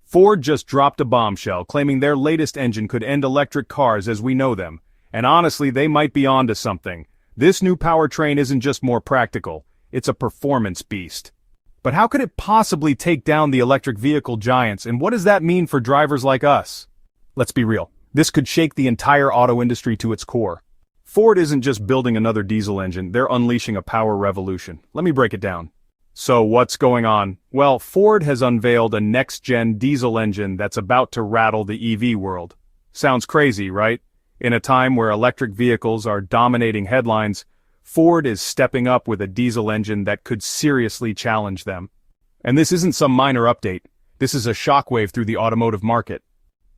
Ford just dropped a bombshell claiming their latest engine could end electric cars as we know them. And honestly, they might be onto something. This new powertrain isn't just more practical, it's a performance beast. But how could it possibly take down the electric vehicle giants, and what does that mean for drivers like us? Let's be real, this could shake the entire auto industry to its core. Ford isn't just building another diesel engine, they're unleashing a power revolution. Let me break it down. So what's going on? Well, Ford has unveiled a next-gen diesel engine that's about to rattle the EV world. Sounds crazy, right? In a time where electric vehicles are dominating headlines, Ford is stepping up with a diesel engine that could seriously challenge them. And this isn't some minor update. This is a shockwave through the automotive market.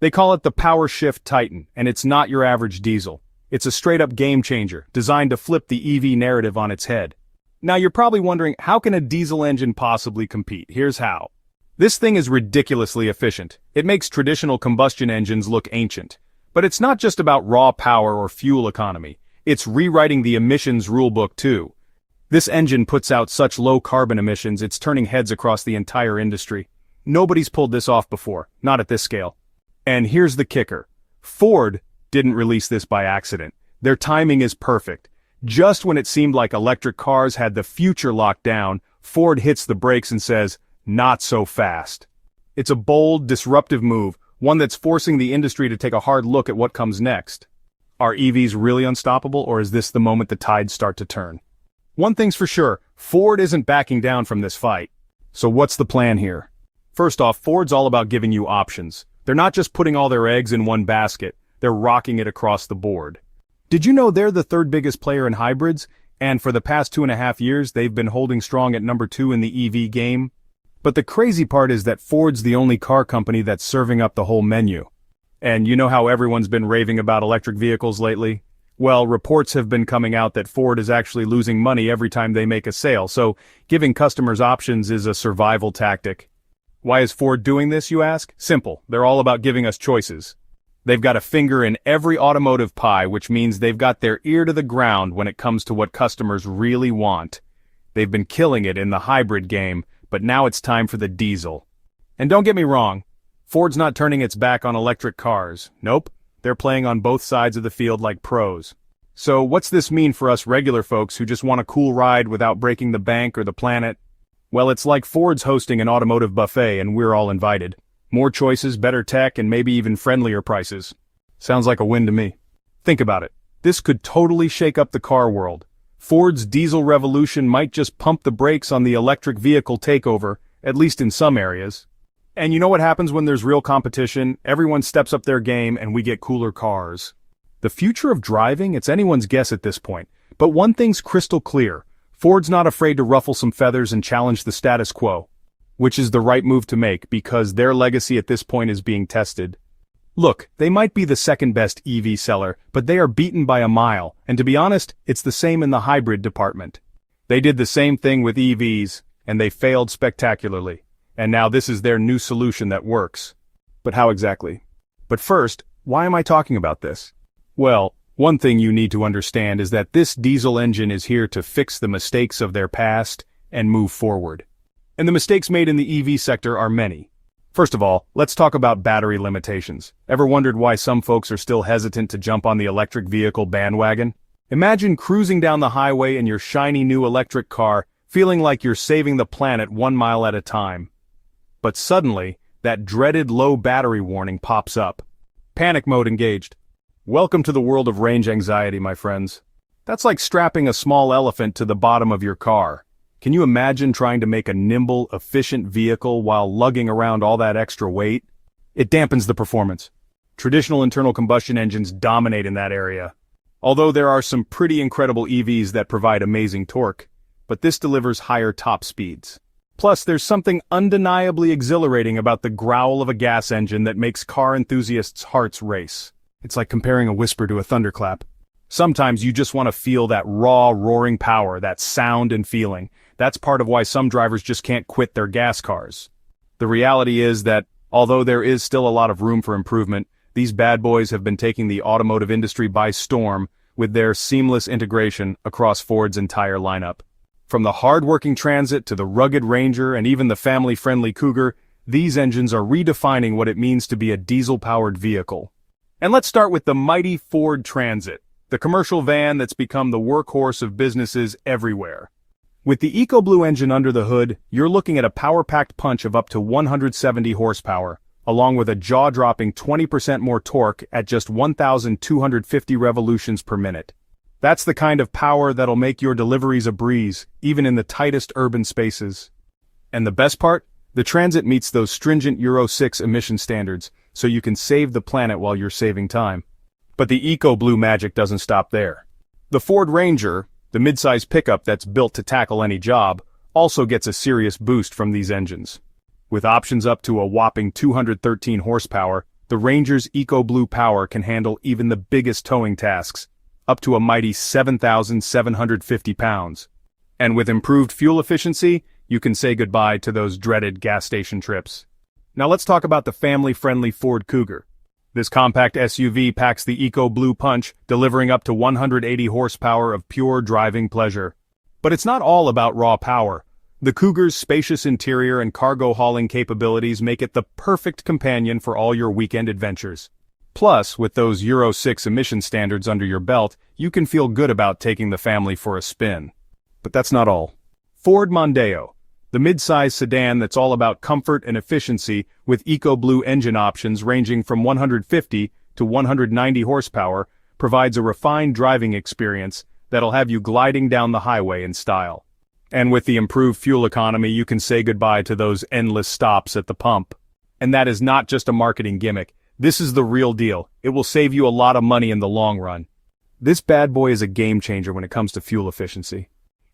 They call it the PowerShift Titan, and it's not your average diesel. It's a straight-up game-changer, designed to flip the EV narrative on its head. Now you're probably wondering, how can a diesel engine possibly compete? Here's how. This thing is ridiculously efficient. It makes traditional combustion engines look ancient. But it's not just about raw power or fuel economy. It's rewriting the emissions rulebook too. This engine puts out such low carbon emissions it's turning heads across the entire industry. Nobody's pulled this off before, not at this scale. And here's the kicker. Ford didn't release this by accident. Their timing is perfect. Just when it seemed like electric cars had the future locked down, Ford hits the brakes and says, "Not so fast." It's a bold, disruptive move, one that's forcing the industry to take a hard look at what comes next. Are EVs really unstoppable, or is this the moment the tides start to turn? One thing's for sure, Ford isn't backing down from this fight. So what's the plan here? First off, Ford's all about giving you options. They're not just putting all their eggs in one basket, they're rocking it across the board. Did you know they're the third biggest player in hybrids? And for the past 2.5 years, they've been holding strong at number 2 in the EV game? But the crazy part is that Ford's the only car company that's serving up the whole menu. And you know how everyone's been raving about electric vehicles lately? Well, reports have been coming out that Ford is actually losing money every time they make a sale, so giving customers options is a survival tactic. Why is Ford doing this, you ask? Simple, they're all about giving us choices. They've got a finger in every automotive pie, which means they've got their ear to the ground when it comes to what customers really want. They've been killing it in the hybrid game, but now it's time for the diesel. And don't get me wrong, Ford's not turning its back on electric cars. Nope, they're playing on both sides of the field like pros. So what's this mean for us regular folks who just want a cool ride without breaking the bank or the planet? Well, it's like Ford's hosting an automotive buffet and we're all invited. More choices, better tech, and maybe even friendlier prices. Sounds like a win to me. Think about it. This could totally shake up the car world. Ford's diesel revolution might just pump the brakes on the electric vehicle takeover, at least in some areas. And you know what happens when there's real competition? Everyone steps up their game and we get cooler cars. The future of driving, it's anyone's guess at this point. But one thing's crystal clear. Ford's not afraid to ruffle some feathers and challenge the status quo. Which is the right move to make because their legacy at this point is being tested. Look, they might be the second best EV seller, but they are beaten by a mile, and to be honest, it's the same in the hybrid department. They did the same thing with EVs, and they failed spectacularly. And now this is their new solution that works. But how exactly? But first, why am I talking about this? Well, one thing you need to understand is that this diesel engine is here to fix the mistakes of their past and move forward. And the mistakes made in the EV sector are many. First of all, let's talk about battery limitations. Ever wondered why some folks are still hesitant to jump on the electric vehicle bandwagon? Imagine cruising down the highway in your shiny new electric car, feeling like you're saving the planet 1 mile at a time. But suddenly, that dreaded low battery warning pops up. Panic mode engaged. Welcome to the world of range anxiety, my friends. That's like strapping a small elephant to the bottom of your car. Can you imagine trying to make a nimble, efficient vehicle while lugging around all that extra weight? It dampens the performance. Traditional internal combustion engines dominate in that area. Although there are some pretty incredible EVs that provide amazing torque, but this delivers higher top speeds. Plus, there's something undeniably exhilarating about the growl of a gas engine that makes car enthusiasts' hearts race. It's like comparing a whisper to a thunderclap. Sometimes you just want to feel that raw, roaring power, that sound and feeling. That's part of why some drivers just can't quit their gas cars. The reality is that, although there is still a lot of room for improvement, these bad boys have been taking the automotive industry by storm with their seamless integration across Ford's entire lineup. From the hard-working Transit to the rugged Ranger and even the family-friendly Cougar, These engines are redefining what it means to be a diesel-powered vehicle. And let's start with the mighty Ford Transit, the commercial van that's become the workhorse of businesses everywhere. With the EcoBlue engine under the hood, you're looking at a power-packed punch of up to 170 horsepower, along with a jaw-dropping 20% more torque at just 1,250 revolutions per minute. That's the kind of power that'll make your deliveries a breeze, even in the tightest urban spaces. And the best part? The Transit meets those stringent Euro 6 emission standards, so you can save the planet while you're saving time. But the EcoBlue magic doesn't stop there. The Ford Ranger, the midsize pickup that's built to tackle any job, also gets a serious boost from these engines. With options up to a whopping 213 horsepower, the Ranger's EcoBlue power can handle even the biggest towing tasks, up to a mighty 7,750 pounds. And with improved fuel efficiency, you can say goodbye to those dreaded gas station trips. Now let's talk about the family-friendly Ford Cougar. This compact SUV packs the EcoBlue punch, delivering up to 180 horsepower of pure driving pleasure. But it's not all about raw power. The Cougar's spacious interior and cargo hauling capabilities make it the perfect companion for all your weekend adventures. Plus, with those Euro 6 emission standards under your belt, you can feel good about taking the family for a spin. But that's not all. Ford Mondeo, the mid-size sedan that's all about comfort and efficiency with EcoBlue engine options ranging from 150 to 190 horsepower, provides a refined driving experience that'll have you gliding down the highway in style. And with the improved fuel economy, you can say goodbye to those endless stops at the pump. And that is not just a marketing gimmick. This is the real deal. It will save you a lot of money in the long run. This bad boy is a game changer when it comes to fuel efficiency.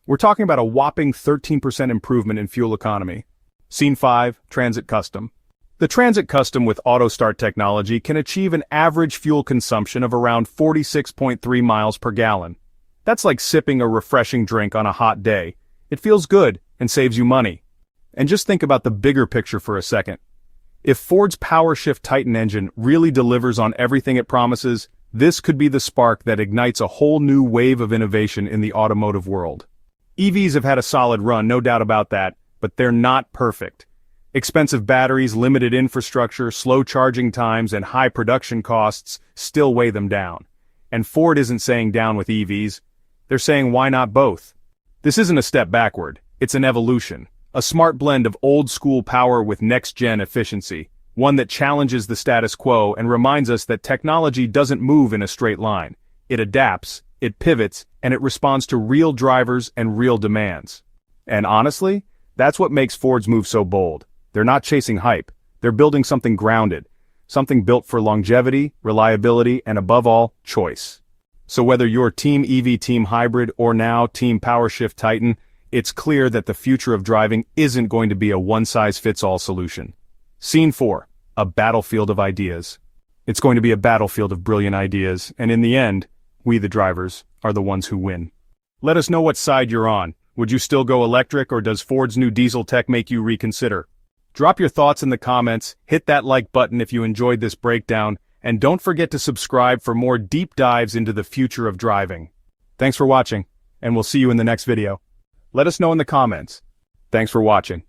We're talking about a whopping 13% improvement in fuel economy. Scene 5, Transit Custom. The Transit Custom with Auto Start technology can achieve an average fuel consumption of around 46.3 miles per gallon. That's like sipping a refreshing drink on a hot day. It feels good and saves you money. And just think about the bigger picture for a second. If Ford's PowerShift Titan engine really delivers on everything it promises, this could be the spark that ignites a whole new wave of innovation in the automotive world. EVs have had a solid run, no doubt about that, but they're not perfect. Expensive batteries, limited infrastructure, slow charging times, and high production costs still weigh them down. And Ford isn't saying down with EVs. They're saying why not both? This isn't a step backward, it's an evolution. A smart blend of old-school power with next-gen efficiency. One that challenges the status quo and reminds us that technology doesn't move in a straight line. It adapts, it pivots, and it responds to real drivers and real demands. And honestly, that's what makes Ford's move so bold. They're not chasing hype. They're building something grounded. Something built for longevity, reliability, and above all, choice. So whether you're Team EV, Team Hybrid, or now Team PowerShift Titan, it's clear that the future of driving isn't going to be a one-size-fits-all solution. Scene 4, a battlefield of ideas. It's going to be a battlefield of brilliant ideas, and in the end, we the drivers are the ones who win. Let us know what side you're on. Would you still go electric, or does Ford's new diesel tech make you reconsider? Drop your thoughts in the comments, hit that like button if you enjoyed this breakdown, and don't forget to subscribe for more deep dives into the future of driving. Thanks for watching, and we'll see you in the next video. Let us know in the comments. Thanks for watching.